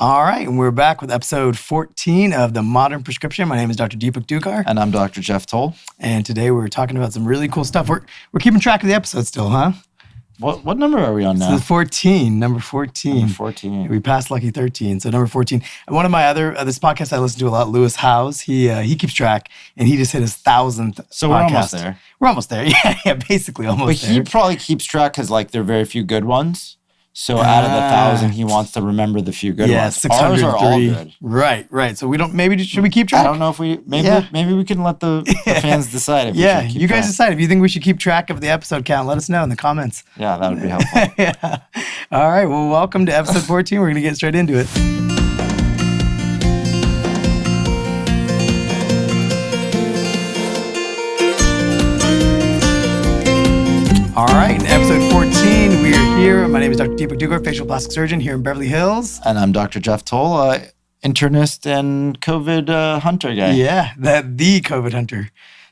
All right, and we're back with episode 14 of The Modern Prescription. My name is Dr. Deepak Dukar. And I'm Dr. Jeff Toll. And today we're talking about some really cool stuff. We're keeping track of the episodes still, huh? What number are we on now? This is 14, number 14. Number 14. We passed lucky 13, so number 14. And one of my other, this podcast I listen to a lot, Lewis Howes, he keeps track, and he just hit his 1,000th So podcast. we're almost there. We're almost there, yeah, basically almost But there. he probably keeps track because there are very few good ones. So out of the 1,000, he wants to remember the few good ones. 603. Ours are all good. Right. So we don't, should we keep track? I don't know if maybe we can let the fans decide if we should keep you guys track. decide. If you think we should keep track of the episode count, let us know in the comments. Yeah, that would be helpful. Yeah. All right. Well, welcome to episode 14. We're going to get straight into it. All right. In episode 14, we are here. My name is Dr. Deepak Dukar, facial plastic surgeon here in Beverly Hills. And I'm Dr. Jeff Toll, internist and COVID hunter guy. Yeah, the COVID hunter.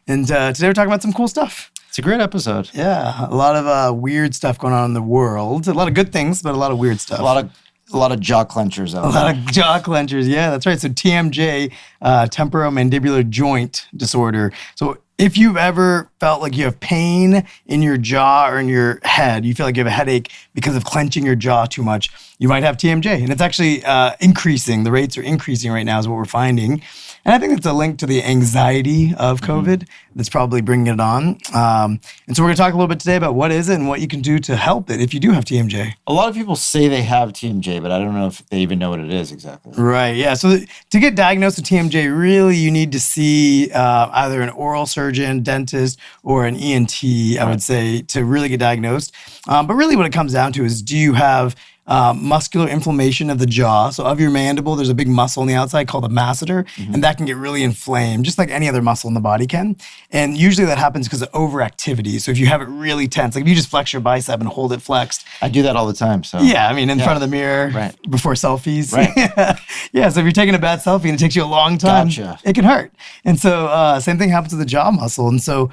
And today we're talking about some cool stuff. It's a great episode. Yeah, a lot of weird stuff going on in the world. A lot of good things, but a lot of weird stuff. A lot of jaw clenchers out there. A lot of jaw clenchers. Yeah, that's right. So TMJ, temporomandibular joint disorder. So if you've ever felt like you have pain in your jaw or in your head, you feel like you have a headache because of clenching your jaw too much, you might have TMJ. And it's actually increasing. The rates are increasing right now is what we're finding. And I think it's a link to the anxiety of COVID that's probably bringing it on. And so we're going to talk a little bit today about what is it and what you can do to help it if you do have TMJ. A lot of people say they have TMJ, but I don't know if they even know what it is exactly. Right, yeah. So to get diagnosed with TMJ, really you need to see either an oral surgeon, dentist, or an ENT, I would say, to really get diagnosed. But really what it comes down to is, do you have muscular inflammation of the jaw? So of your mandible, there's a big muscle on the outside called the masseter, and that can get really inflamed, just like any other muscle in the body can. And usually that happens because of overactivity. So if you have it really tense, like if you just flex your bicep and hold it flexed. I do that all the time. So Yeah, I mean, in front of the mirror, before selfies. Right. Yeah, so if you're taking a bad selfie and it takes you a long time, it can hurt. And so same thing happens to the jaw muscle. And so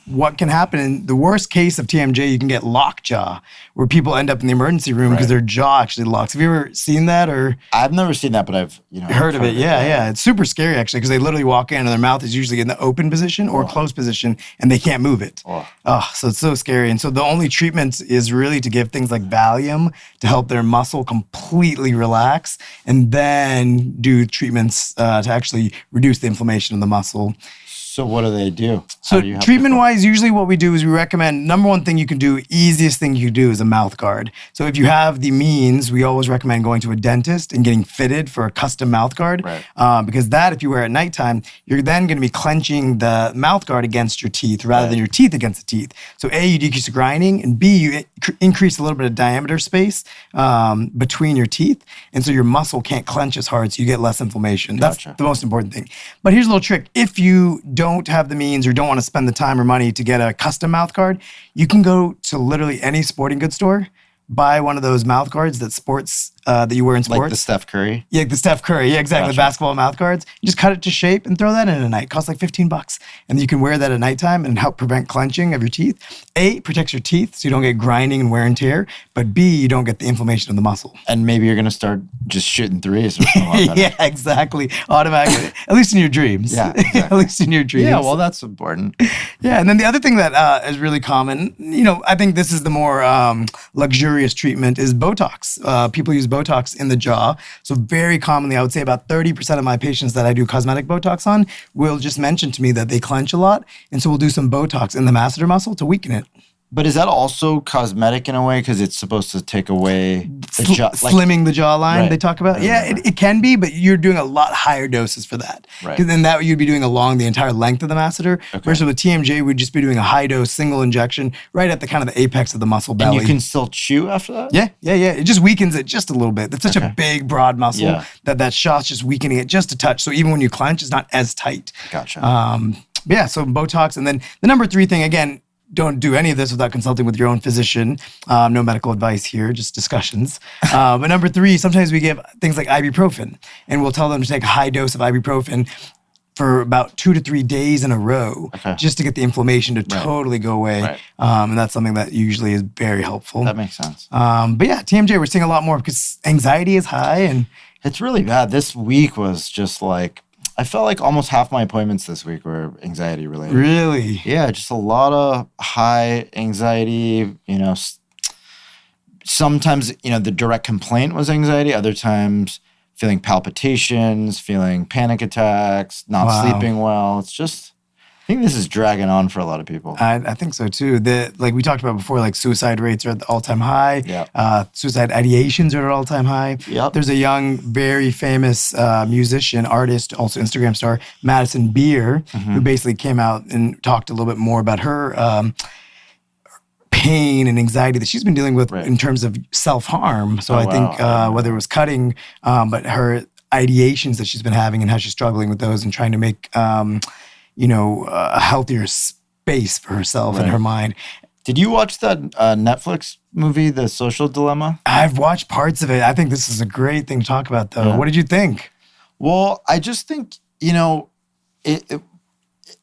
what can happen in the worst case of TMJ, you can get lockjaw, where people end up in the emergency room because their jaw actually locks. Have you ever seen that? Or I've never seen that, but I've heard of it. Yeah. It's super scary actually, because they literally walk in and their mouth is usually in the open position or closed position and they can't move it. So it's so scary. And so the only treatment is really to give things like Valium to help their muscle completely relax, and then do treatments to actually reduce the inflammation of the muscle. So what do they do? So treatment-wise, usually what we do is we recommend, number one thing you can do, easiest thing you can do is a mouth guard. So if you have the means, we always recommend going to a dentist and getting fitted for a custom mouth guard. Because that, if you wear at nighttime, you're then going to be clenching the mouth guard against your teeth rather than your teeth against the teeth. So A, you decrease the grinding, and B, you increase a little bit of diameter space between your teeth. And so your muscle can't clench as hard, so you get less inflammation. That's the most important thing. But here's a little trick. If you don't have the means or don't want to spend the time or money to get a custom mouth guard, you can go to literally any sporting goods store, buy one of those mouth guards that you wear in sports. Like the Steph Curry? Yeah, the Steph Curry. Yeah, exactly. The basketball mouth guards. You just cut it to shape and throw that in at night. It costs like $15. And you can wear that at nighttime and help prevent clenching of your teeth. A, protects your teeth so you don't get grinding and wear and tear. But B, you don't get the inflammation of the muscle. And maybe you're going to start just shooting threes. Yeah, exactly. Automatically. At least in your dreams. Yeah, exactly. At least in your dreams. Yeah, well, that's important. Yeah, and then the other thing that is really common, I think this is the more luxurious treatment, is Botox. People use Botox in the jaw. So very commonly, I would say about 30% of my patients that I do cosmetic Botox on will just mention to me that they clench a lot. And so we'll do some Botox in the masseter muscle to weaken it. But is that also cosmetic in a way? Because it's supposed to take away the jaw. Slimming the jawline, they talk about. Yeah, it can be, but you're doing a lot higher doses for that. Because then that you'd be doing along the entire length of the masseter. Versus with TMJ, we'd just be doing a high dose single injection right at the kind of the apex of the muscle belly. And you can still chew after that? Yeah. It just weakens it just a little bit. It's such a big, broad muscle that shot's just weakening it just a touch. So even when you clench, it's not as tight. Gotcha. So Botox. And then the number 3 thing, again, don't do any of this without consulting with your own physician. No medical advice here, just discussions. But number 3, sometimes we give things like ibuprofen, and we'll tell them to take a high dose of ibuprofen for about 2 to 3 days in a row, just to get the inflammation to totally go away. Right. And that's something that usually is very helpful. That makes sense. But yeah, TMJ, we're seeing a lot more because anxiety is high, and it's really bad. This week was just like, I felt like almost half my appointments this week were anxiety related. Really? Yeah, just a lot of high anxiety, sometimes, the direct complaint was anxiety. Other times feeling palpitations, feeling panic attacks, not sleeping well. It's just, I think this is dragging on for a lot of people. I think so too. Like we talked about before, like suicide rates are at the all-time high. Yeah. Suicide ideations are at all-time high. Yep. There's a young, very famous musician, artist, also Instagram star, Madison Beer, who basically came out and talked a little bit more about her pain and anxiety that she's been dealing with in terms of self-harm. So I think whether it was cutting, but her ideations that she's been having and how she's struggling with those and trying to make a healthier space for herself and her mind. Did you watch that Netflix movie, The Social Dilemma? I've watched parts of it. I think this is a great thing to talk about, though. Yeah. What did you think? Well, I just think,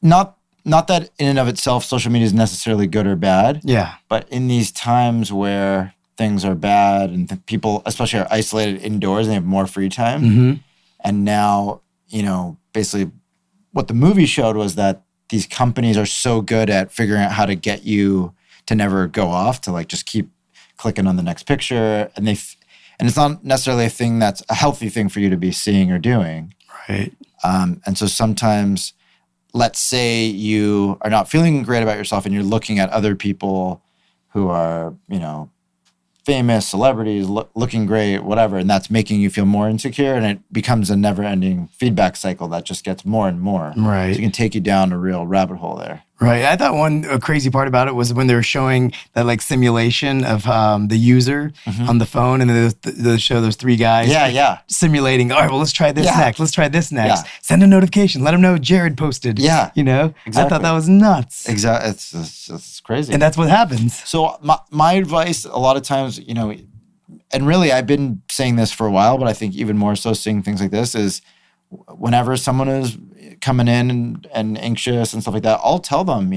not that in and of itself, social media is necessarily good or bad. Yeah. But in these times where things are bad and people, especially, are isolated indoors and they have more free time. And now, basically what the movie showed was that these companies are so good at figuring out how to get you to never go off, to like just keep clicking on the next picture. And it's not necessarily a thing that's a healthy thing for you to be seeing or doing. Right. And so sometimes, let's say you are not feeling great about yourself and you're looking at other people who are, famous, celebrities, looking great, whatever, and that's making you feel more insecure, and it becomes a never-ending feedback cycle that just gets more and more. Right. So it can take you down a real rabbit hole there. Right. I thought one crazy part about it was when they were showing that like simulation of the user on the phone, and then they show those 3 guys simulating, all right, well, let's try this next. Let's try this next. Send a notification. Let them know Jared posted. Yeah. Exactly. I thought that was nuts. Exactly. It's crazy. And that's what happens. So my advice a lot of times, and really I've been saying this for a while, but I think even more so seeing things like this is whenever someone is coming in and anxious and stuff like that, I'll tell them,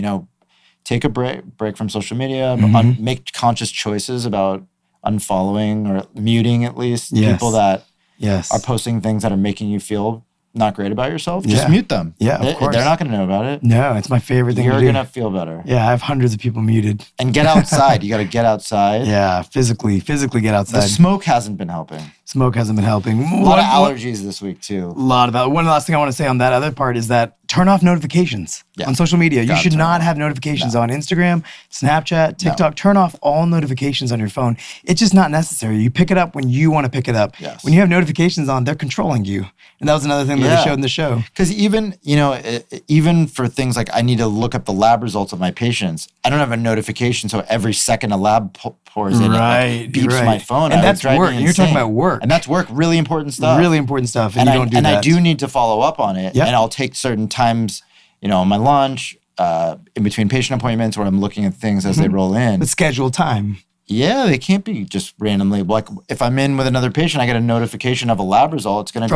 take a break from social media, make conscious choices about unfollowing or muting at least people that are posting things that are making you feel not great about yourself. Just mute them. Yeah, of course. They're not going to know about it. No, it's my favorite thing to do. You're going to feel better. Yeah, I have hundreds of people muted. And get outside. You got to get outside. Yeah, physically get outside. The smoke hasn't been helping. Smoke hasn't been helping. A lot of allergies this week too. One last thing I want to say on that other part is that turn off notifications on social media. You should not have notifications on Instagram, Snapchat, TikTok. Turn off all notifications on your phone. It's just not necessary. You pick it up when you want to pick it up. Yes. When you have notifications on, they're controlling you. And that was another thing that they showed in the show. Because even for things like I need to look up the lab results of my patients, I don't have a notification, so every second a lab pours in, it beeps my phone. And that's work. You're talking about work. And that's work. Really important stuff. Really important stuff. And you don't do that. And I do need to follow up on it. Yep. And I'll take certain times, on my lunch, in between patient appointments, where I'm looking at things as they roll in. But schedule time. Yeah, they can't be just randomly. Like if I'm in with another patient, I get a notification of a lab result. It's going to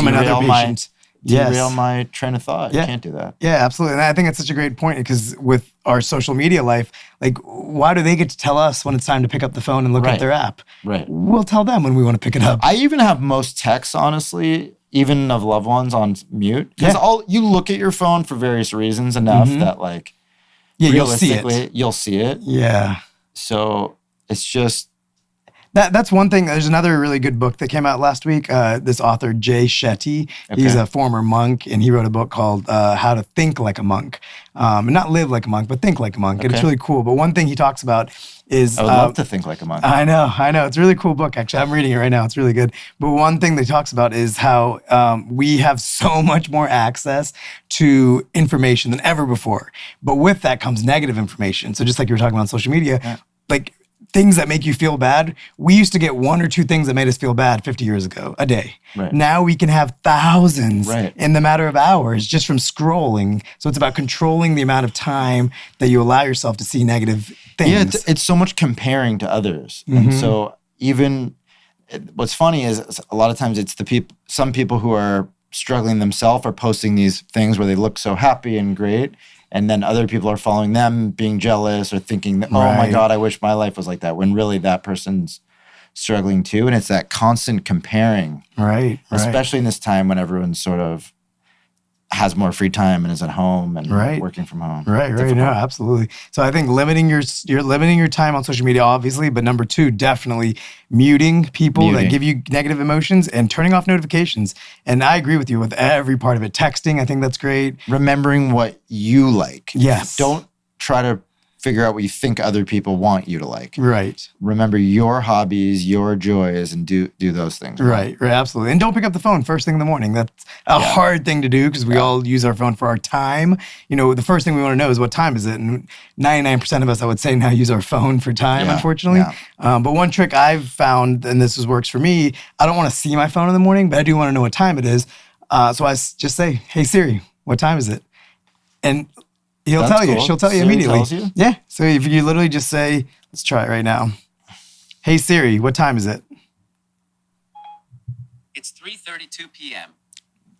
derail my train of thought. Yeah. You can't do that. Yeah, absolutely. And I think it's such a great point because with our social media life, like why do they get to tell us when it's time to pick up the phone and look at their app? Right. We'll tell them when we want to pick it up. I even have most texts, honestly, even of loved ones, on mute. Because you look at your phone for various reasons enough that like realistically you'll see it. Yeah. So it's just that's one thing. There's another really good book that came out last week. This author, Jay Shetty, he's a former monk, and he wrote a book called How to Think Like a Monk. Not live like a monk, but think like a monk. And it's really cool. But one thing he talks about is... I would love to think like a monk. I know. It's a really cool book, actually. I'm reading it right now. It's really good. But one thing that he talks about is how we have so much more access to information than ever before. But with that comes negative information. So just like you were talking about on social media, like... things that make you feel bad, we used to get 1 or 2 things that made us feel bad 50 years ago, a day. Right. Now we can have thousands in the matter of hours just from scrolling. So it's about controlling the amount of time that you allow yourself to see negative things. Yeah, it's so much comparing to others. And so what's funny is a lot of times it's some people who are struggling themselves are posting these things where they look so happy and great. And then other people are following them, being jealous or thinking, that, oh my God, I wish my life was like that. When really that person's struggling too. And it's that constant comparing. Right. Especially in this time when everyone's sort of has more free time and is at home and working from home. Right. No, absolutely. So I think limiting your time on social media, obviously, but number 2, definitely muting people that give you negative emotions and turning off notifications. And I agree with you with every part of it. Texting, I think that's great. Remembering what you like. Yes. Don't try to figure out what you think other people want you to like. Right. Remember your hobbies, your joys, and do those things. Right, absolutely. And don't pick up the phone first thing in the morning. That's a hard thing to do because we all use our phone for our time. You know, the first thing we want to know is what time is it? And 99% of us, I would say, now use our phone for time, unfortunately. Yeah. But one trick I've found, and this works for me, I don't want to see my phone in the morning, but I do want to know what time it is. So I just say, hey, Siri, what time is it? And he'll tell you. She'll tell you immediately. Tells you? Yeah. So if you literally just say, let's try it right now. Hey Siri, what time is it? It's 3:32 p.m.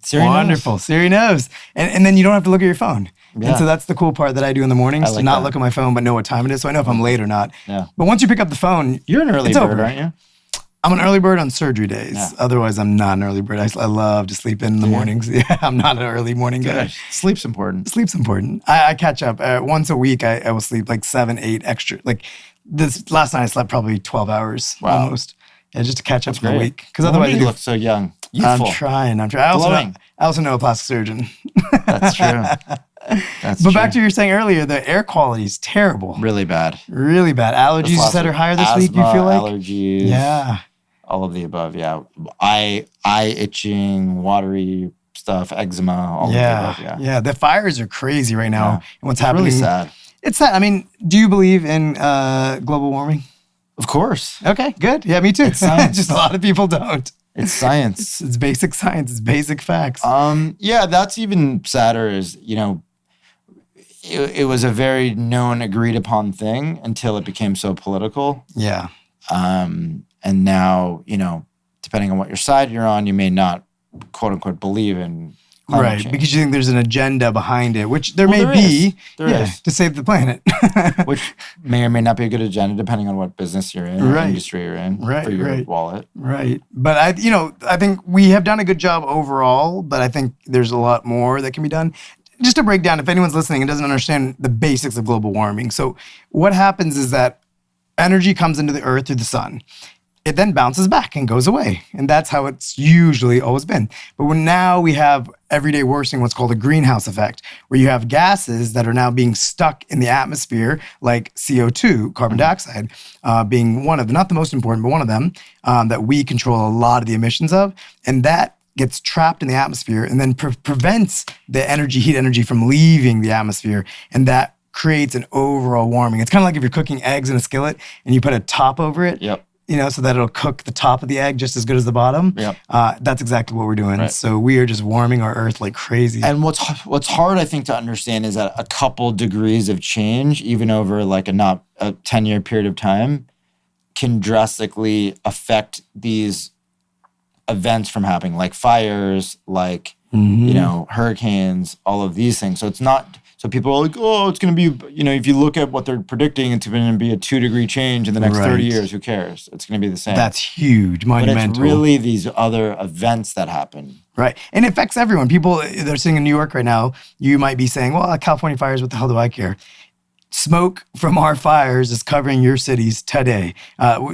Siri Wonderful. knows. Siri knows. And then you don't have to look at your phone. Yeah. And so that's the cool part that I do in the mornings, to not that. look at my phone, but know what time it is. So I know if I'm late or not. Yeah. But once you pick up the phone, You're an early it's bird, over. aren't you? I'm an early bird on surgery days. Yeah. Otherwise, I'm not an early bird. I love to sleep in the mornings. Yeah, I'm not an early morning guy. Sleep's important. Sleep's important. I catch up. Once a week, I will sleep like 7, 8 extra. Like this last night, I slept probably 12 hours almost. Yeah, just to catch up for the week. Because otherwise, you look so young. Youthful. I'm trying. I also know a plastic surgeon. That's true. But back to what you were saying earlier, the air quality is terrible. Really bad. Really bad. Allergies, you said, are higher this week, you feel like? Allergies. Yeah. All of the above, yeah. Eye itching, watery stuff, eczema, all of the above, Yeah, the fires are crazy right now. And what's happening. Really sad. It's sad. I mean, do you believe in global warming? Of course. Okay, good. Yeah, me too. It's science. Just a lot of people don't. It's science. It's basic science. It's basic facts. Yeah, that's even sadder is, it was a very known, agreed upon thing until it became so political. Yeah. And now, depending on what your side you're on, you may not, quote unquote, believe in climate change. Because you think there's an agenda behind it, which there may be. There is. To save the planet. Which may or may not be a good agenda depending on what business you're in or industry you're in for your wallet. Right. But I think we have done a good job overall, but I think there's a lot more that can be done. Just to break down, if anyone's listening and doesn't understand the basics of global warming. So what happens is that energy comes into the earth through the sun. It then bounces back and goes away. And that's how it's usually always been. But now we have everyday worsening, what's called a greenhouse effect, where you have gases that are now being stuck in the atmosphere, like CO2, carbon dioxide, being one of them, not the most important, but one of them, that we control a lot of the emissions of. And that gets trapped in the atmosphere and then prevents the heat energy from leaving the atmosphere. And that creates an overall warming. It's kind of like if you're cooking eggs in a skillet and you put a top over it. Yep. So that it'll cook the top of the egg just as good as the bottom. Yep. That's exactly what we're doing. Right. So we are just warming our earth like crazy. And what's hard, I think, to understand is that a couple degrees of change, even over like a 10-year period of time, can drastically affect these events from happening, like fires, like hurricanes, all of these things. So it's not. So people are like, oh, it's going to be, if you look at what they're predicting, it's going to be a 2-degree change in the next 30 years. Who cares? It's going to be the same. That's huge, monumental. But it's really these other events that happen. Right. And it affects everyone. People, they're sitting in New York right now. You might be saying, well, California fires, what the hell do I care? Smoke from our fires is covering your cities today.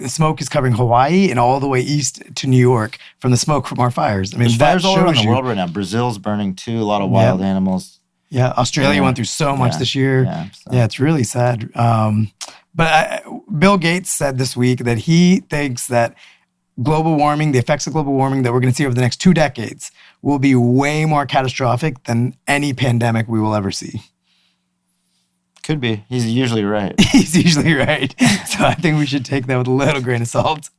Smoke is covering Hawaii and all the way east to New York from the smoke from our fires. I mean, there's fires all around the world right now. Brazil's burning too. A lot of wild animals. Yeah, Australia went through so much this year. Yeah, it's really sad. But Bill Gates said this week that he thinks that global warming, the effects of global warming that we're going to see over the next 2 decades will be way more catastrophic than any pandemic we will ever see. Could be. He's usually right. He's usually right. So I think we should take that with a little grain of salt.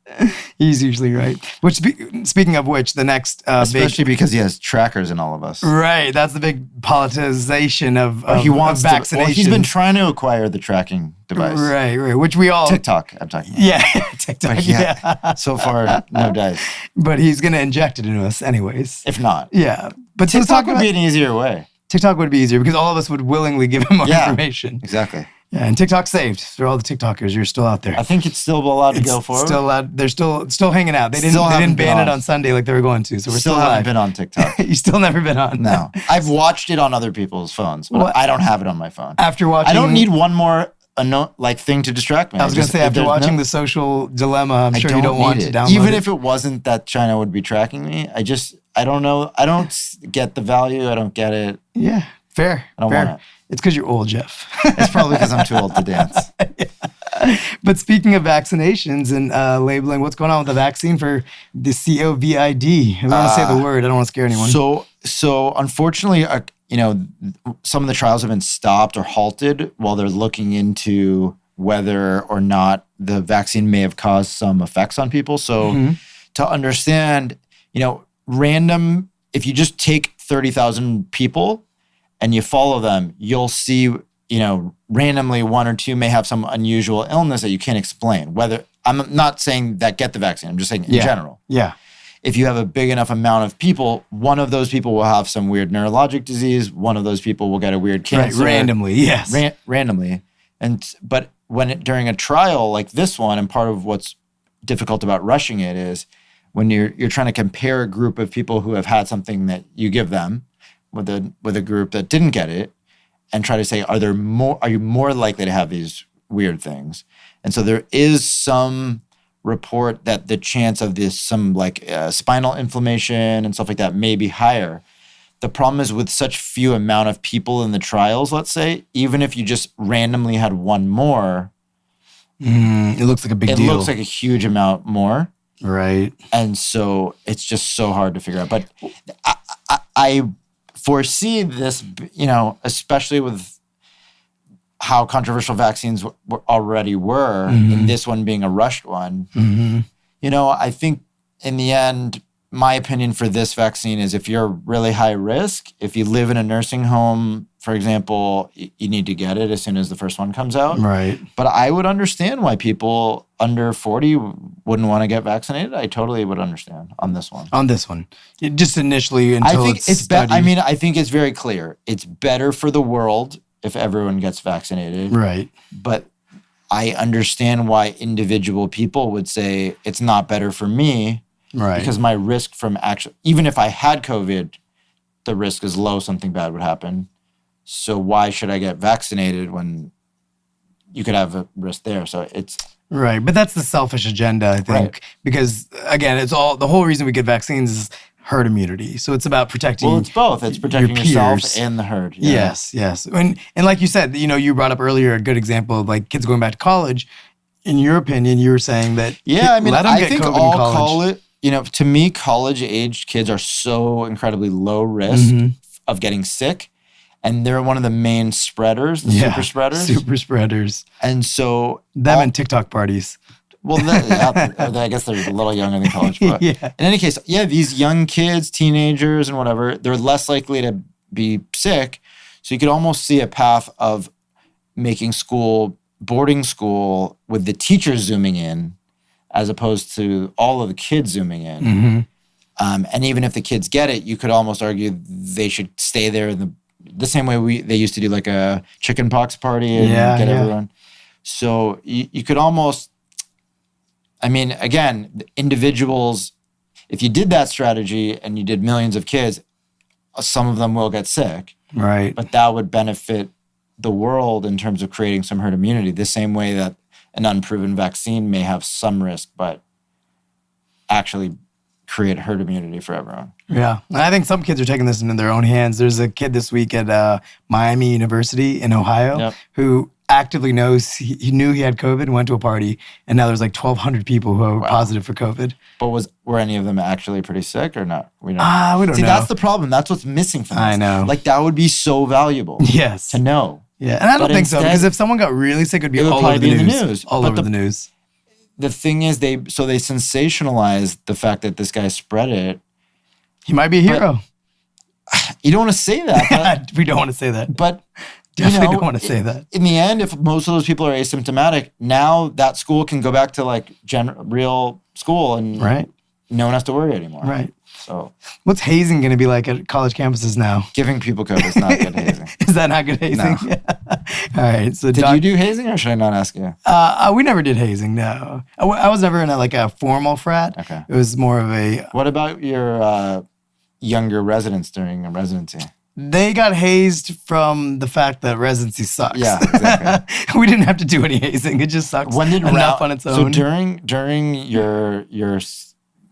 He's usually right. Which, speaking of which, the next Especially because he has trackers in all of us. Right, that's the big politicization of He wants vaccination. he's been trying to acquire the tracking device. Right, which we all TikTok, I'm talking about. Yeah, TikTok. But Yeah, so far, no dice. but he's gonna inject it into us anyways. If not. Yeah, but so let's TikTok talk would about be an easier way. TikTok would be easier because all of us would willingly give him more Yeah. information. Exactly. Yeah, and TikTok's saved for all the TikTokers. You're still out there. I think it's still allowed to go forward. Still allowed. They're still hanging out. They Still didn't haven't ban been it on. on Sunday like they were going to. So we're still still haven't alive. been on TikTok. You still never been on. No. I've watched it on other people's phones, but What? I don't have it on my phone. After watching, I don't need one more thing to distract me. I was gonna say if after there's watching The Social Dilemma, I'm I sure you don't want need to it. download Even it. if it wasn't that China would be tracking me, I don't know. I don't get the value. I don't get it. Yeah, fair. I don't fair. want it. It's because you're old, Jeff. It's probably because I'm too old to dance. But speaking of vaccinations and labeling, what's going on with the vaccine for the COVID? I don't want to say the word. I don't want to scare anyone. So unfortunately, some of the trials have been stopped or halted while they're looking into whether or not the vaccine may have caused some effects on people. So to understand, random, if you just take 30,000 people and you follow them, you'll see, randomly one or two may have some unusual illness that you can't explain. Whether I'm not saying that get the vaccine, I'm just saying in general. Yeah. If you have a big enough amount of people, one of those people will have some weird neurologic disease. One of those people will get a weird cancer. Right, randomly, yes. Randomly. But during a trial like this one, and part of what's difficult about rushing it is when you're trying to compare a group of people who have had something that you give them with a group that didn't get it, and try to say, are you more likely to have these weird things? And so there is some report that the chance of some spinal inflammation and stuff like that may be higher. The problem is with such few amount of people in the trials, let's say, even if you just randomly had one more, It looks like a big deal. It looks like a huge amount more. Right. And so it's just so hard to figure out. But I foresee this, especially with how controversial vaccines already were, and this one being a rushed one. I think in the end, my opinion for this vaccine is if you're really high risk, if you live in a nursing home, for example, you need to get it as soon as the first one comes out. Right. But I would understand why people under 40 wouldn't want to get vaccinated. I totally would understand on this one. On this one. Just initially until I think it's studied. I think it's very clear. It's better for the world if everyone gets vaccinated. Right. But I understand why individual people would say it's not better for me. Right. Because my risk from even if I had COVID, the risk is low something bad would happen. So why should I get vaccinated when you could have a risk there? So it's right. But that's the selfish agenda, I think. Right. Because again, the whole reason we get vaccines is herd immunity. So it's about protecting. Well, it's both. It's protecting your yourself peers. and the herd. Yeah. Yes. And like you said, you brought up earlier a good example of like kids going back to college. In your opinion, you were saying that let them I get think COVID all in college. to me, college-aged kids are so incredibly low risk of getting sick, and they're one of the main spreaders, the super spreaders. Super spreaders. And so Them and TikTok parties. well, I guess they're a little younger than college. But Yeah. in any case, these young kids, teenagers, and whatever, they're less likely to be sick. So you could almost see a path of making boarding school with the teachers zooming in, as opposed to all of the kids zooming in. And even if the kids get it, you could almost argue they should stay there in the same way they used to do like a chicken pox party and get everyone. So you could almost, again, the individuals, if you did that strategy and you did millions of kids, some of them will get sick. Right. But that would benefit the world in terms of creating some herd immunity, the same way that an unproven vaccine may have some risk, but actually create herd immunity for everyone. Yeah. And I think some kids are taking this into their own hands. There's a kid this week at Miami University in Ohio who actively knows he knew he had COVID and went to a party, and now there's like 1,200 people who are positive for COVID. But were any of them actually pretty sick or not? We don't we don't See, know. that's the problem. That's what's missing from this. I know. Like, that would be so valuable Yes. to know. Yeah, and I don't But think so, instead- because if someone got really sick, it'd be It would all probably over the be in the news. news. All But over the news. The thing is, they sensationalized the fact that this guy spread it. He might be a hero. You don't want to say that, but, We don't want to say that. but Definitely don't want to say that. In the end, if most of those people are asymptomatic, now that school can go back to like real school, and Right. no one has to worry anymore. Right. So What's hazing going to be like at college campuses now? giving people COVID is not good hazing. Is that not good hazing? No. All right. So Did you do hazing, or should I not ask you? we never did hazing. No, I was never in a formal frat. Okay. It was more of a. What about your younger residents during a residency? They got hazed from the fact that residency sucks. Yeah, exactly. We didn't have to do any hazing. It just sucks When did enough on its own. So during your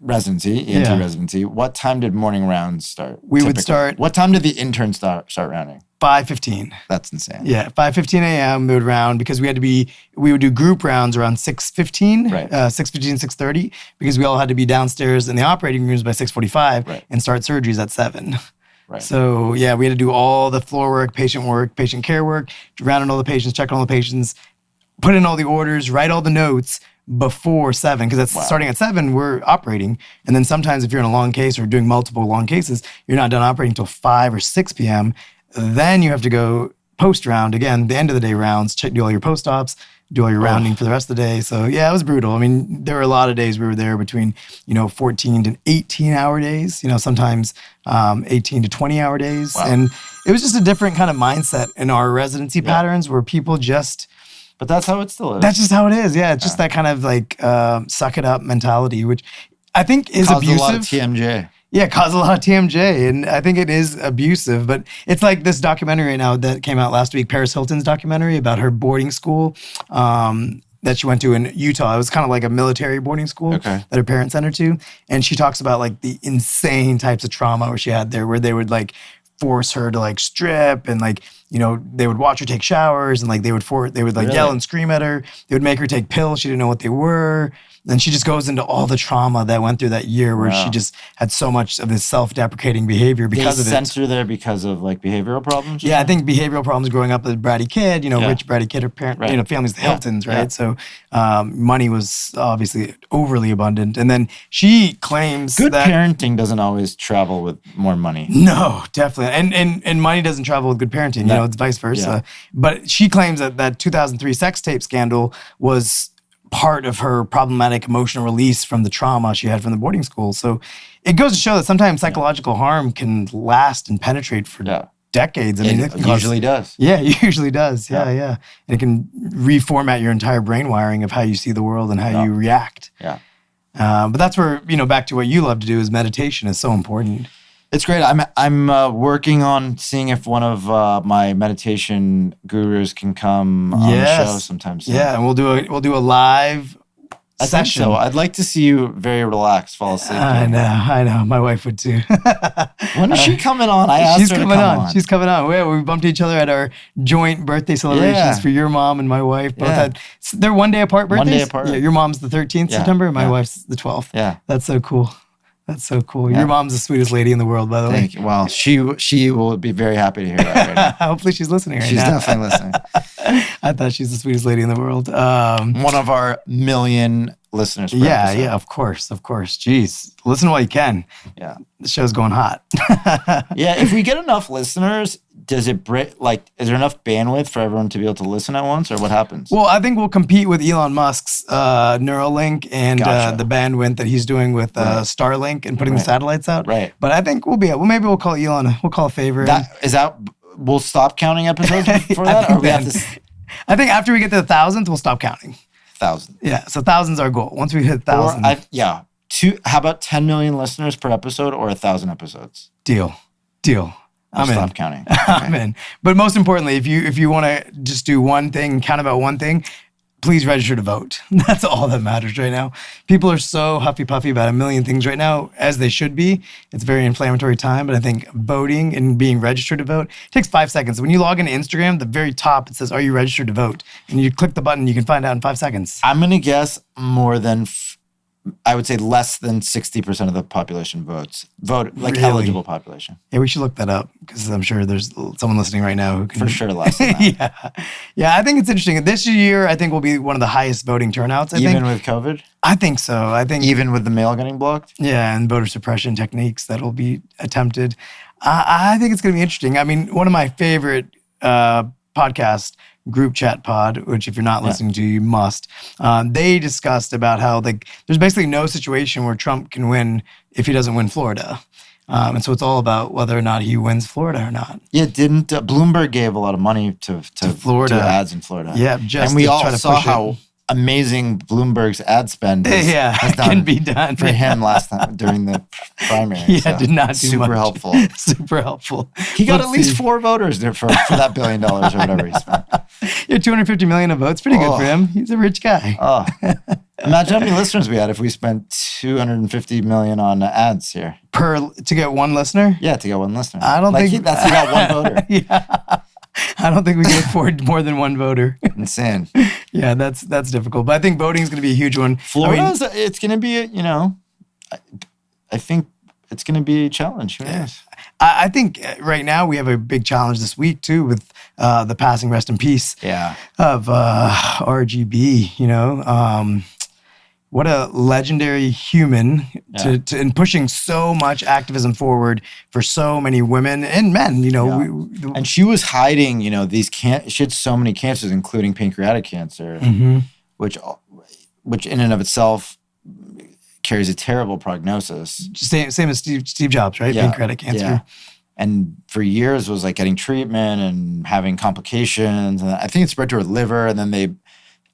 residency, ENT Yeah. residency, what time did morning rounds start? We would typically? start- What time did the interns start rounding? 5:15. That's insane. Yeah, 5:15 a.m. we would round because we would do group rounds around 6:15, Right. 6:15, 6:30, because we all had to be downstairs in the operating rooms by 6:45 Right. and start surgeries at 7. Right. So yeah, we had to do all the floor work, patient care work, round on all the patients, check on all the patients, put in all the orders, write all the notes before 7, because that's starting at 7, we're operating. And then sometimes if you're in a long case or doing multiple long cases, you're not done operating until 5 or 6 p.m. Then you have to go post round again, the end of the day rounds, do all your post ops, do all your rounding for the rest of the day. So yeah, it was brutal. I mean, there were a lot of days we were there between, 14 to 18 hour days, sometimes 18 to 20 hour days. Wow. And it was just a different kind of mindset in our residency patterns where people just, But that's how it still is. that's just how it is. Yeah. It's just that kind of like suck it up mentality, which I think is caused abusive. a lot of TMJ. Yeah, caused a lot of TMJ, and I think it is abusive. But it's like this documentary right now that came out last week, Paris Hilton's documentary about her boarding school that she went to in Utah. It was kind of like a military boarding school that her parents sent her to, and she talks about like the insane types of trauma where she had there, where they would like force her to like strip, and like they would watch her take showers, and like they would like yell and scream at her. They would make her take pills she didn't know what they were. And she just goes into all the trauma that went through that year where she just had so much of this self-deprecating behavior because of it. They sent her there because of like behavioral problems? Yeah, I think behavioral problems growing up as a bratty kid, rich bratty kid, her parent, Right. families, the Hiltons, right? Yeah. So money was obviously overly abundant. And then she claims Good that parenting doesn't always travel with more money. no, definitely. And money doesn't travel with good parenting. No. It's vice versa. Yeah. But she claims that 2003 sex tape scandal was part of her problematic emotional release from the trauma she had from the boarding school. So it goes to show that sometimes psychological harm can last and penetrate for decades. I mean, It can cause- usually does. Yeah, it usually does. Yeah. And it can reformat your entire brain wiring of how you see the world and how you react. Yeah. But that's where, back to what you love to do is meditation is so important. It's great. I'm working on seeing if one of my meditation gurus can come on the show sometime soon. Yeah, and we'll do a live I think session. so. I'd like to see you very relaxed, fall asleep. I know. My wife would too. When is she coming on? I asked She's her to coming come on. on. She's coming on. We bumped each other at our joint birthday celebrations Yeah. for your mom and my wife. Both Yeah. they're one day apart birthdays. One day apart. Yeah, your mom's the 13th Yeah. September, and my Yeah. wife's the 12th. Yeah. That's so cool. That's so cool. Yeah. Your mom's the sweetest lady in the world, by the way. Thank you. Well, she will be very happy to hear that right now. Hopefully she's listening right She's now. definitely listening. I thought she's the sweetest lady in the world. One of our million listeners. per episode. Yeah, of course. Jeez, listen while you can. Yeah. The show's going hot. Yeah, if we get enough listeners, does it break? Like, is there enough bandwidth for everyone to be able to listen at once, or what happens? Well, I think we'll compete with Elon Musk's Neuralink and Gotcha. the bandwidth that he's doing with Starlink and putting the satellites out. Right. But I think maybe we'll call Elon. We'll call a favor. We'll stop counting episodes for I that, think or we have then- to I think after we get to the 1,000th, we'll stop counting. 1,000. Yeah. So 1,000's our goal. Once we hit 1,000, How about 10 million listeners per episode or 1,000 episodes? deal. I'll I'm in. stop counting. I'm in. But most importantly, if you want to just do one thing, count about one thing, please register to vote. That's all that matters right now. People are so huffy puffy about a million things right now, as they should be. It's a very inflammatory time, but I think voting and being registered to vote takes 5 seconds. When you log into Instagram, the very top, it says, "Are you registered to vote?" And you click the button, you can find out in 5 seconds. I'm going to guess more than I would say less than 60% of the population vote, like Really? eligible population. Yeah, we should look that up because I'm sure there's someone listening right now who can. For sure less than that. Yeah. I think it's interesting. This year, I think will be one of the highest voting turnouts. Even with COVID? I think so. I think Even with the mail getting blocked? yeah, and voter suppression techniques that'll be attempted. I think it's going to be interesting. I mean, one of my favorite podcast, Group Chat Pod, which if you're not listening to, you must. They discussed about how there's basically no situation where Trump can win if he doesn't win Florida. And so it's all about whether or not he wins Florida or not. Yeah, didn't Bloomberg gave a lot of money to Florida. to ads in Florida. Yeah, just and we to all try to saw push it. how amazing Bloomberg's ad spend has can be done for him last time during the primary. Yeah, so did not do super much. helpful. Super helpful. He got Let's at least see. 4 voters there for that $1 billion or whatever he spent. Yeah, 250 million of votes. Pretty good Oh. for him. He's a rich guy. Oh, imagine how many listeners we had if we spent 250 million on ads here. To get one listener? Yeah, to get one listener. I don't think he got one voter. Yeah. I don't think we can afford more than one voter. Insane. Yeah, that's difficult. But I think voting is going to be a huge one. Florida's it's going to be I think it's going to be a challenge. Who knows? I think right now we have a big challenge this week too with the passing, rest in peace, Yeah. of RGB. What a legendary human to in pushing so much activism forward for so many women and men. And she was hiding, she had so many cancers, including pancreatic cancer, which in and of itself carries a terrible prognosis. same as Steve Jobs, right? Yeah, Pancreatic cancer. yeah. And for years was like getting treatment and having complications. And I think it spread to her liver. And then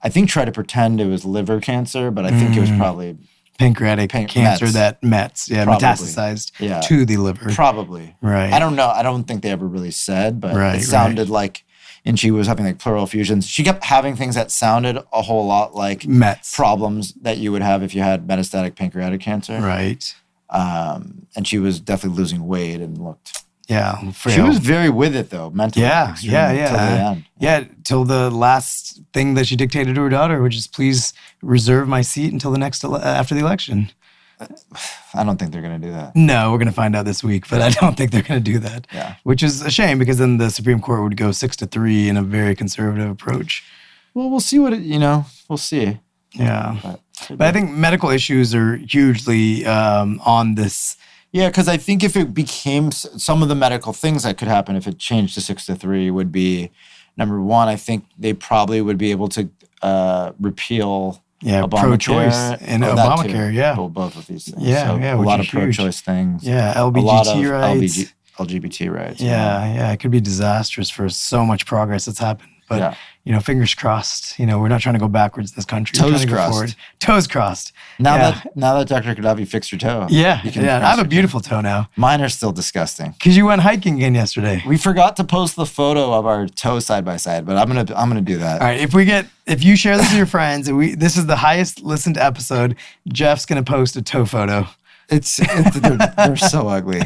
I think tried to pretend it was liver cancer, but I think it was probably Pancreatic cancer Mets. that Probably. metastasized to the liver. Probably. Right. I don't know. I don't think they ever really said, but Right, it sounded like, and she was having like pleural effusions. She kept having things that sounded a whole lot like Mets. problems that you would have if you had metastatic pancreatic cancer. Right. And she was definitely losing weight and looked. Yeah. She was very with it though, mentally. Yeah, extremely, yeah. till the end. Yeah, till the last thing that she dictated to her daughter, which is please reserve my seat until the next after the election. I don't think they're going to do that. No, we're going to find out this week, but I don't think they're going to do that. Yeah. Which is a shame because then the Supreme Court would go 6-3 in a very conservative approach. Well, we'll see we'll see. Yeah. But I think medical issues are hugely on this. Yeah, because I think if it became some of the medical things that could happen if it changed to 6-3 would be, number one, I think they probably would be able to repeal pro-choice and Oh, that Obamacare, too. yeah. Well, both of these things. Yeah, So yeah, a which lot are of pro-choice things. Yeah, a lot of LGBTQ rights. LGBT rights. Yeah, it could be disastrous for so much progress that's happened. But, fingers crossed. We're not trying to go backwards in this country. We're Toes trying to go crossed. forward. Toes crossed. Now that Dr. Gaddafi fixed your toe. Yeah, you can I cross have a your beautiful toe now. toe. Mine are still disgusting. Because you went hiking again yesterday. We forgot to post the photo of our toe side by side, but I'm gonna do that. All right, if you share this with your friends, this is the highest listened episode, Jeff's gonna post a toe photo. They're so ugly.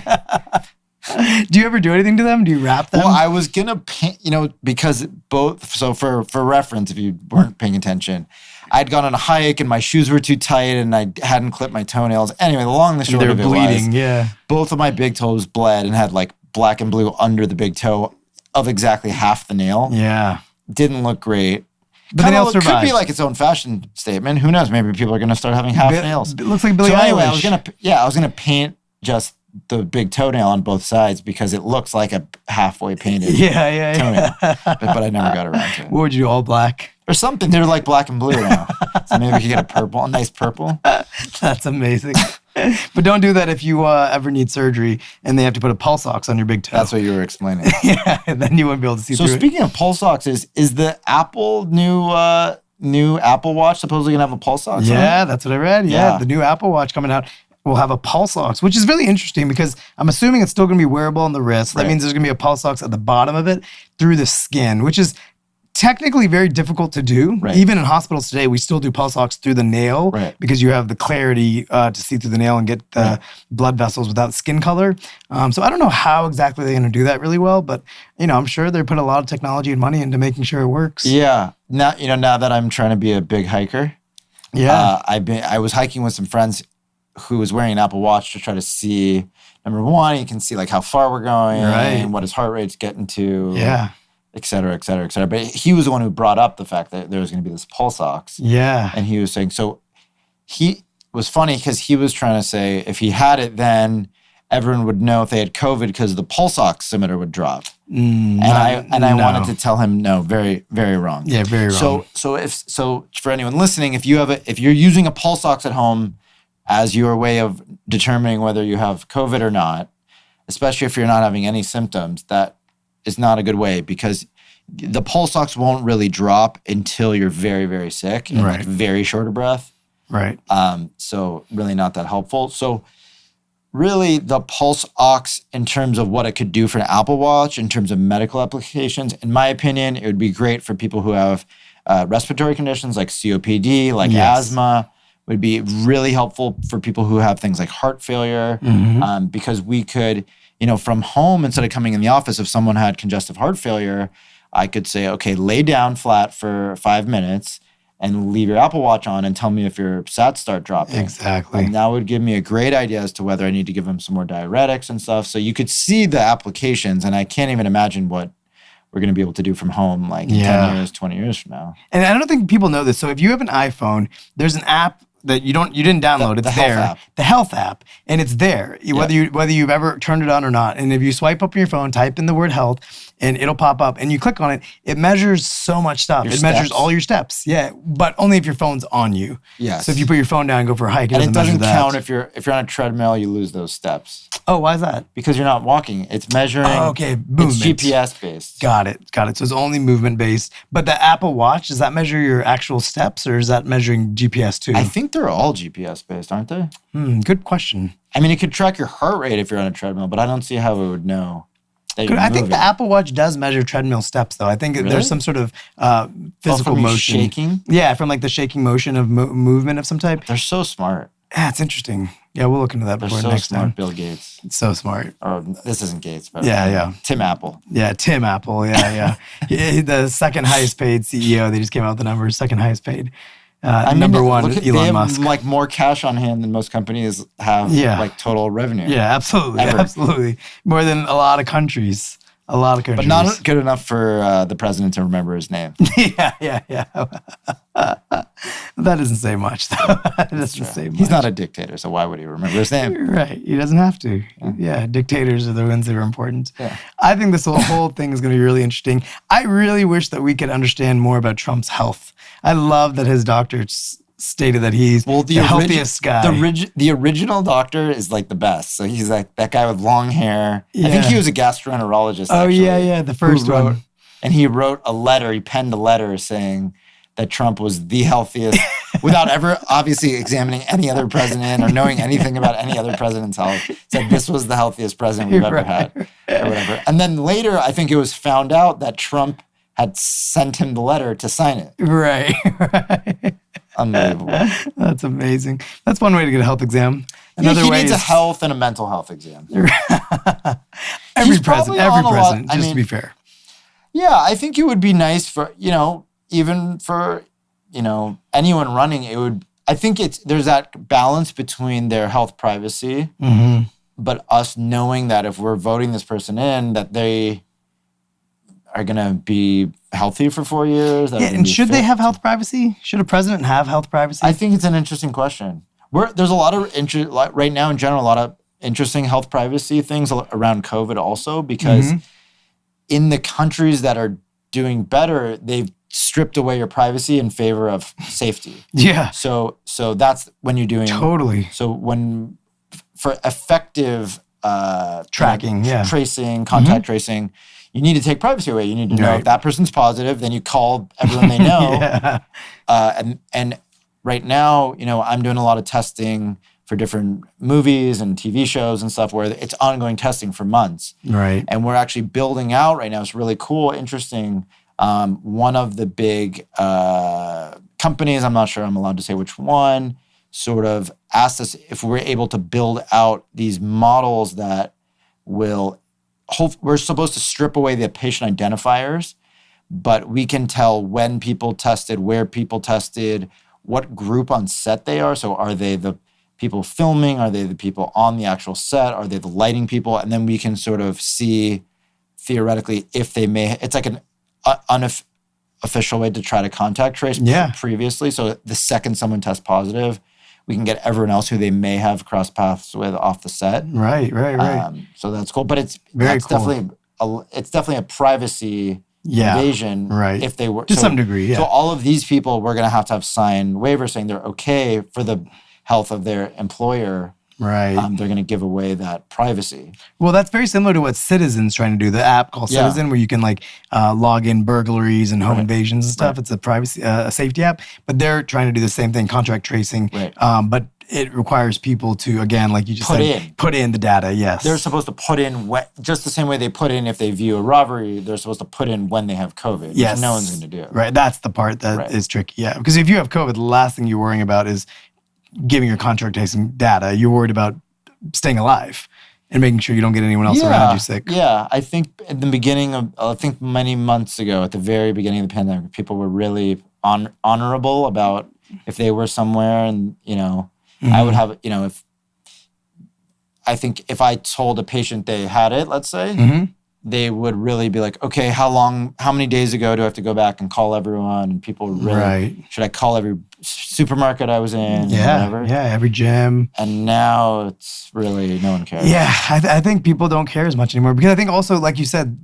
Do you ever do anything to them? Do you wrap them? Well, I was gonna paint, because both. So for reference, if you weren't paying attention, I'd gone on a hike and my shoes were too tight and I hadn't clipped my toenails. Anyway, the long and the short They're of it bleeding, was, yeah. both of my big toes bled and had like black and blue under the big toe of exactly half the nail. Yeah. Didn't look great. But the nail Could be survived. like its own fashion statement. Who knows? Maybe people are gonna start having half nails. It looks like Billie So anyway, Eilish. I was gonna paint just the big toenail on both sides because it looks like a halfway painted Yeah. toenail. But I never got around to it. What would you do, all black? Or something. They're like black and blue now. So maybe we could get a nice purple. That's amazing. But don't do that if you ever need surgery and they have to put a pulse ox on your big toe. That's what you were explaining. Yeah, and then you wouldn't be able to see So through speaking of pulse ox, is the Apple new Apple Watch supposedly gonna have a pulse ox? it. on it? Yeah, that's what I read. Yeah, Yeah. the new Apple Watch coming out will have a pulse ox, which is really interesting because I'm assuming it's still going to be wearable on the wrist. That Right. means there's going to be a pulse ox at the bottom of it through the skin, which is technically very difficult to do. Right. Even in hospitals today, we still do pulse ox through the nail Right. because you have the clarity to see through the nail and get the blood vessels without skin color. So I don't know how exactly they're going to do that really well, but I'm sure they put a lot of technology and money into making sure it works. Yeah. Now that I'm trying to be a big hiker, Yeah. I was hiking with some friends who was wearing an Apple Watch to try to see, number one, you can see like how far we're going, Right. what his heart rate's getting to, Yeah. et cetera, et cetera, et cetera. But he was the one who brought up the fact that there was going to be this pulse ox. Yeah. And he was saying, so he was funny because he was trying to say if he had it, then everyone would know if they had COVID because the pulse oximeter would drop. And I wanted to tell him, no, very, very wrong. Yeah, very wrong. So for anyone listening, if you're using a pulse ox at home as your way of determining whether you have COVID or not, especially if you're not having any symptoms, that is not a good way because the pulse ox won't really drop until you're very, very sick and like very short of breath. Right. So really not that helpful. So really the pulse ox in terms of what it could do for an Apple Watch, in terms of medical applications, in my opinion, it would be great for people who have respiratory conditions like COPD, like asthma. Would be really helpful for people who have things like heart failure, because we could, from home, instead of coming in the office, if someone had congestive heart failure, I could say, okay, lay down flat for 5 minutes and leave your Apple Watch on and tell me if your sats start dropping. Exactly. And that would give me a great idea as to whether I need to give them some more diuretics and stuff. So you could see the applications, and I can't even imagine what we're going to be able to do from home like in 10 years, 20 years from now. And I don't think people know this. So if you have an iPhone, there's an app that you didn't download. It's there. The health app. And it's there. Whether you've ever turned it on or not. And if you swipe up your phone, type in the word health, and it'll pop up and you click on it, it measures so much stuff. It measures all your steps. Yeah. But only if your phone's on you. Yes. So if you put your phone down and go for a hike, it doesn't measure count that. if you're on a treadmill, you lose those steps. Oh, why is that? Because you're not walking. It's measuring. Oh, okay. Movement. It's GPS based. Got it. So it's only movement based. But the Apple Watch, does that measure your actual steps or is that measuring GPS too? I think they're all GPS based, aren't they? Good question. I mean, it could track your heart rate if you're on a treadmill, but I don't see how it would know. I think the Apple Watch does measure treadmill steps, though. I think there's some sort of physical motion. Shaking? Yeah, from like the shaking motion of movement of some type. They're so smart. Yeah, it's interesting. Yeah, we'll look into that before next time. Bill Gates. It's so smart. Or this isn't Gates, but Tim Apple. Yeah, Tim Apple. Yeah. The second highest paid CEO. They just came out with the numbers. Second highest paid. Number one, Elon Musk. Like more cash on hand than most companies have. Like total revenue. Yeah, absolutely. More than a lot of countries. But not good enough for the president to remember his name. Yeah. That doesn't say much, though. He's not a dictator, so why would he remember his name? Right. He doesn't have to. Yeah. Dictators are the ones that are important. Yeah. I think this whole thing is going to be really interesting. I really wish that we could understand more about Trump's health. I love that his doctor stated that he's the healthiest guy. The original doctor is like the best. So he's like that guy with long hair. Yeah. I think he was a gastroenterologist. Oh, actually, yeah. The first one. And he wrote a letter. He penned a letter saying that Trump was the healthiest without ever obviously examining any other president or knowing anything about any other president's health. Said this was the healthiest president we've ever had or whatever. And then later, I think it was found out that Trump had sent him the letter to sign it. Right. Unbelievable. That's amazing. That's one way to get a health exam. Another way needs a health and a mental health exam. every president, just to be fair. Yeah, I think it would be nice for, even for, anyone running, I think there's that balance between their health privacy, but us knowing that if we're voting this person in, that they are going to be healthy for 4 years. And should they have health privacy? Should a president have health privacy? I think it's an interesting question. There's a lot of right now in general, a lot of interesting health privacy things around COVID also, because in the countries that are doing better, they've stripped away your privacy in favor of safety. Yeah. So that's when you're doing totally. So for effective tracking, tracing, contact tracing, you need to take privacy away. You need to know if that person's positive, then you call everyone they know. And right now, I'm doing a lot of testing for different movies and TV shows and stuff where it's ongoing testing for months. Right. And we're actually building out right now. It's really cool, interesting. One of the big companies, I'm not sure I'm allowed to say which one, sort of asked us if we're able to build out these models that will we're supposed to strip away the patient identifiers, but we can tell when people tested, where people tested, what group on set they are. So are they the people filming? Are they the people on the actual set? Are they the lighting people? And then we can sort of see theoretically if they may, it's like an unofficial way to try to contact trace previously. So the second someone tests positive, we can get everyone else who they may have crossed paths with off the set. Right. So that's cool. But it's cool. definitely a privacy invasion. Right. If they were to some degree. Yeah. So all of these people we're going to have signed waivers saying they're okay for the health of their employer. Right. They're going to give away that privacy. Well, that's very similar to what Citizen's trying to do. The app called Citizen, where you can log in burglaries and home invasions and stuff. Right. It's a privacy, a safety app, but they're trying to do the same thing, contract tracing. Right. But it requires people to, again, like you just put in the data. Yes. They're supposed to put in just the same way they put in if they view a robbery. They're supposed to put in when they have COVID. Yes. Which no one's going to do. Right. That's the part that is tricky. Yeah. Because if you have COVID, the last thing you're worrying about is giving your contract tracing data. You're worried about staying alive and making sure you don't get anyone else around you sick. Yeah, I think at the beginning of, many months ago, at the very beginning of the pandemic, people were really honorable about if they were somewhere and, I would have, if I told a patient they had it, let's say, they would really be like, okay, how many days ago do I have to go back and call everyone? And people would really, should I call every supermarket I was in? Yeah, whatever? Yeah, every gym. And now it's really, no one cares. Yeah, I think people don't care as much anymore because I think also, like you said,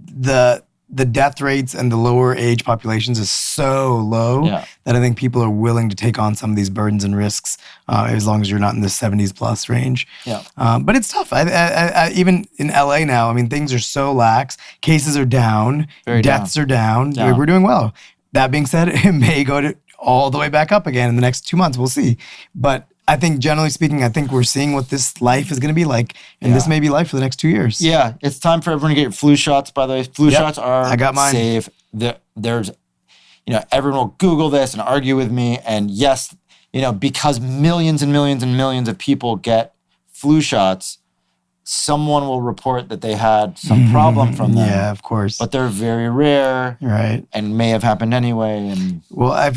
the death rates and the lower age populations is so low that I think people are willing to take on some of these burdens and risks as long as you're not in the 70s plus range. Yeah. But it's tough. I even in LA now, I mean, things are so lax. Cases are down. Deaths are down. We're doing well. That being said, it may go all the way back up again in the next 2 months. We'll see. But I think generally speaking, I think we're seeing what this life is going to be like. And this may be life for the next 2 years. Yeah. It's time for everyone to get your flu shots, by the way. Flu shots are I got mine. safe. There's, everyone will Google this and argue with me. And yes, because millions and millions and millions of people get flu shots, someone will report that they had some problem from them. Yeah, of course. But they're very rare. Right. And may have happened anyway. And well,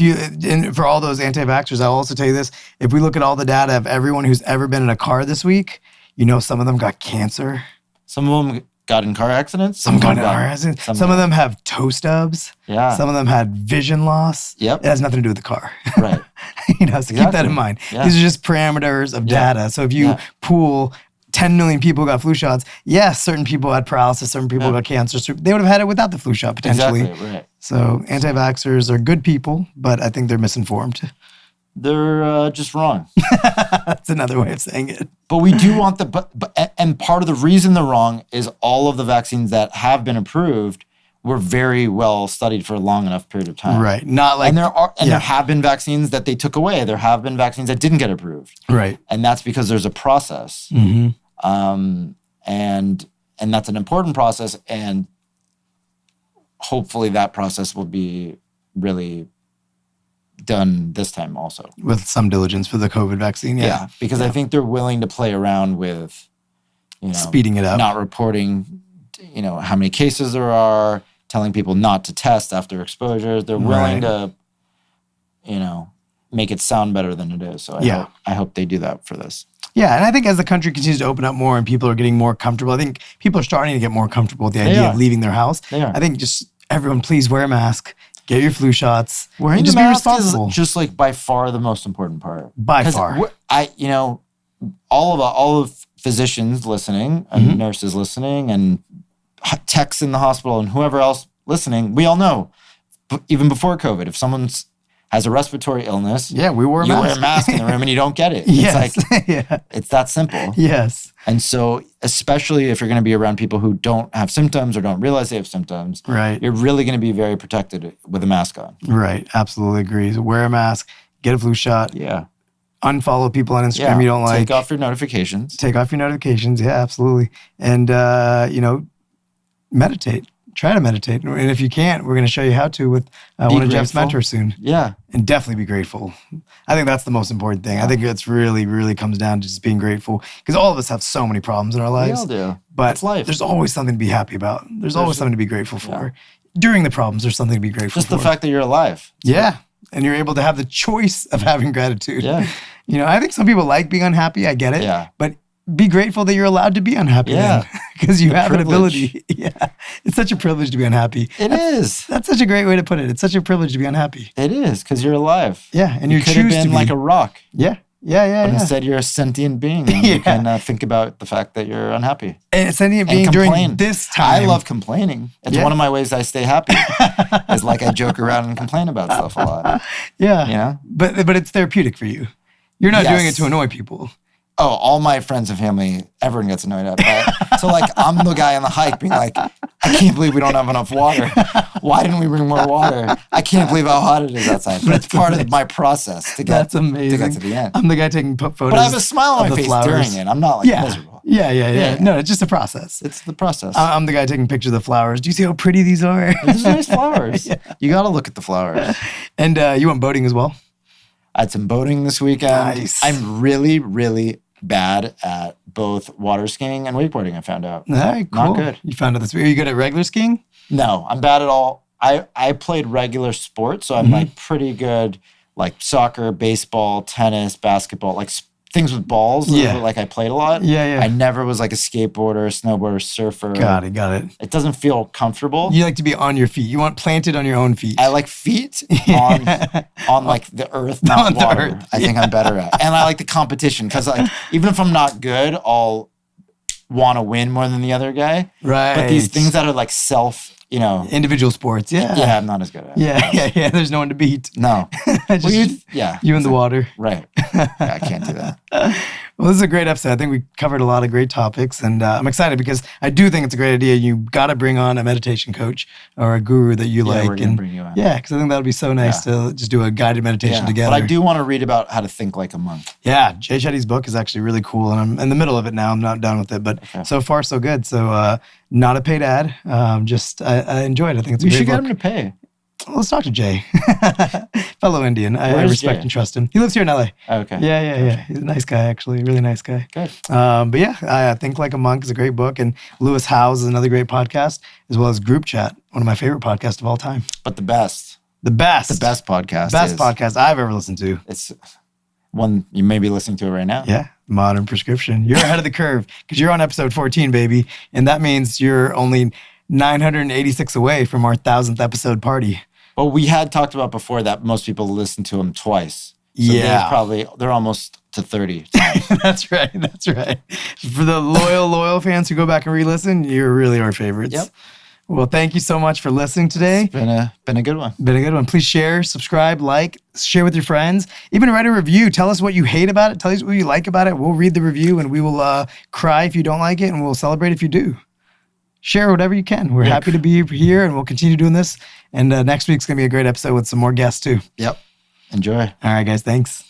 for all those anti-vaxxers, I'll also tell you this. If we look at all the data of everyone who's ever been in a car this week, some of them got cancer. Some of them got in car accidents. Some got in car accidents. Some of them have toe stubs. Yeah. Some of them had vision loss. Yep. It has nothing to do with the car. Right. So keep that in mind. Yeah. These are just parameters of data. So if you pool 10 million people got flu shots, yes, certain people had paralysis, certain people got cancer. So they would have had it without the flu shot, potentially. Exactly, right. So anti-vaxxers are good people, but I think they're misinformed. They're just wrong. That's another way of saying it. But we do want and part of the reason they're wrong is all of the vaccines that have been approved were very well studied for a long enough period of time. Right. Not like, and there have been vaccines that they took away. There have been vaccines that didn't get approved. Right. And that's because there's a process. And that's an important process. And hopefully that process will be really done this time also. With some diligence for the COVID vaccine. Yeah. Because I think they're willing to play around with, speeding it up. Not reporting, how many cases there are, telling people not to test after exposures. They're willing to, make it sound better than it is. So I hope they do that for this. Yeah, and I think as the country continues to open up more and people are getting more comfortable, I think people are starting to get more comfortable with the idea of leaving their house. They are. I think just everyone, please wear a mask, get your flu shots, wearing and just the be mask responsible. is just by far the most important part. By far. All of physicians listening and nurses listening and techs in the hospital and whoever else listening, we all know, even before COVID, if someone has a respiratory illness, we wore a mask. You wear a mask in the room and you don't get it. Yes. It's that simple. Yes. And so, especially if you're going to be around people who don't have symptoms or don't realize they have symptoms, you're really going to be very protected with a mask on. Right. Absolutely agree. So wear a mask, get a flu shot. Yeah. Unfollow people on Instagram you don't like. Take off your notifications. Yeah, absolutely. And, meditate. Try to meditate. And if you can't, we're going to show you how to with one of Jeff's mentors soon. Yeah. And definitely be grateful. I think that's the most important thing. I think it's really, really comes down to just being grateful. Because all of us have so many problems in our lives. We all do. But it's life. There's always something to be happy about. There's always something to be grateful for. During the problems, there's something to be grateful for. Just the fact that you're alive. Yeah. and you're able to have the choice of having gratitude. Yeah. You know, I think some people like being unhappy. I get it. Yeah. But be grateful that you're allowed to be unhappy. Yeah. Because you have privilege. an ability. Yeah. It's such a privilege to be unhappy. It is. That's such a great way to put it. It's such a privilege to be unhappy. It is because you're alive. Yeah. And You you could have choose to been be. like a rock, Yeah. Yeah. Yeah. but Yeah. instead you're a sentient being. And you Yeah. can think about the fact that you're unhappy. And sending it And being complain. during this time. I love complaining. It's Yeah. one of my ways I stay happy. It's like I joke around and complain about stuff a lot. Yeah. You know? But it's therapeutic for you. You're not doing it Yes. to annoy people. Oh, all my friends and family, everyone gets annoyed at that. So like I'm the guy on the hike being like, I can't believe we don't have enough water. Why didn't we bring more water? I can't believe how hot it is outside. But it's part of my process to get That's amazing. to get to the end. I'm the guy taking photos. But I have a smile on of my the face flowers. during it. I'm not like Yeah. miserable. Yeah. Yeah. No, it's just a process. It's the process. I'm the guy taking pictures of the flowers. Do you see how pretty these are? These are nice flowers. You got to look at the flowers. And you went boating as well? I had some boating this weekend. Nice. I'm really, really bad at both water skiing and wakeboarding, I found out. All right, cool. Not good. You found out this week. Are you good at regular skiing? No, I'm bad at all. I played regular sports, so I'm like pretty good, like soccer, baseball, tennis, basketball, like things with balls. Yeah. Like I played a lot. Yeah. I never was like a skateboarder, snowboarder, surfer. Got it. It doesn't feel comfortable. You like to be on your feet. You want planted on your own feet. I like feet on like the earth, not On the water. earth, I think I'm better at, and I like the competition because like even if I'm not good, I'll want to win more than the other guy. Right. But these things that are like self, Individual sports. Yeah. yeah, I'm not as good at. Yeah. There's no one to beat. No. Just Yeah. you in the water. Right. Yeah, I can't do that. Well, this is a great episode. I think we covered a lot of great topics, and I'm excited because I do think it's a great idea. You got to bring on a meditation coach or a guru that you Yeah, like. we're gonna bring you on. Yeah, because I think that would be so nice to just do a guided meditation Yeah. together. But I do want to read about how to think like a monk. Yeah, Jay Shetty's book is actually really cool, and I'm in the middle of it now. I'm not done with it, but so far so good. So not a paid ad. I enjoyed it. I think it's a We great should get book. him to pay. Let's talk to Jay, fellow Indian. I Where's respect Jay? and trust him. He lives here in LA. Okay. Yeah. He's a nice guy, actually. Really nice guy. Good. But yeah, I Think Like a Monk is a great book, and Lewis Howes is another great podcast, as well as Group Chat, one of my favorite podcasts of all time. But the best podcast. Best is, podcast I've ever listened to. It's one you may be listening to it right now. Yeah, Modern Prescription. You're ahead of the curve because you're on episode 14, baby, and that means you're only 986 away from our 1000th episode party. But we had talked about before that most people listen to them twice. So Yeah. they're almost to 30 times. That's right. For the loyal fans who go back and re-listen, you're really our favorites. Yep. Well, thank you so much for listening today. Been a good one. Been a good one. Please share, subscribe, like, share with your friends. Even write a review. Tell us what you hate about it. Tell us what you like about it. We'll read the review and we will cry if you don't like it, and we'll celebrate if you do. Share whatever you can. We're happy to be here, and we'll continue doing this. And next week's going to be a great episode with some more guests too. Yep. Enjoy. All right, guys. Thanks.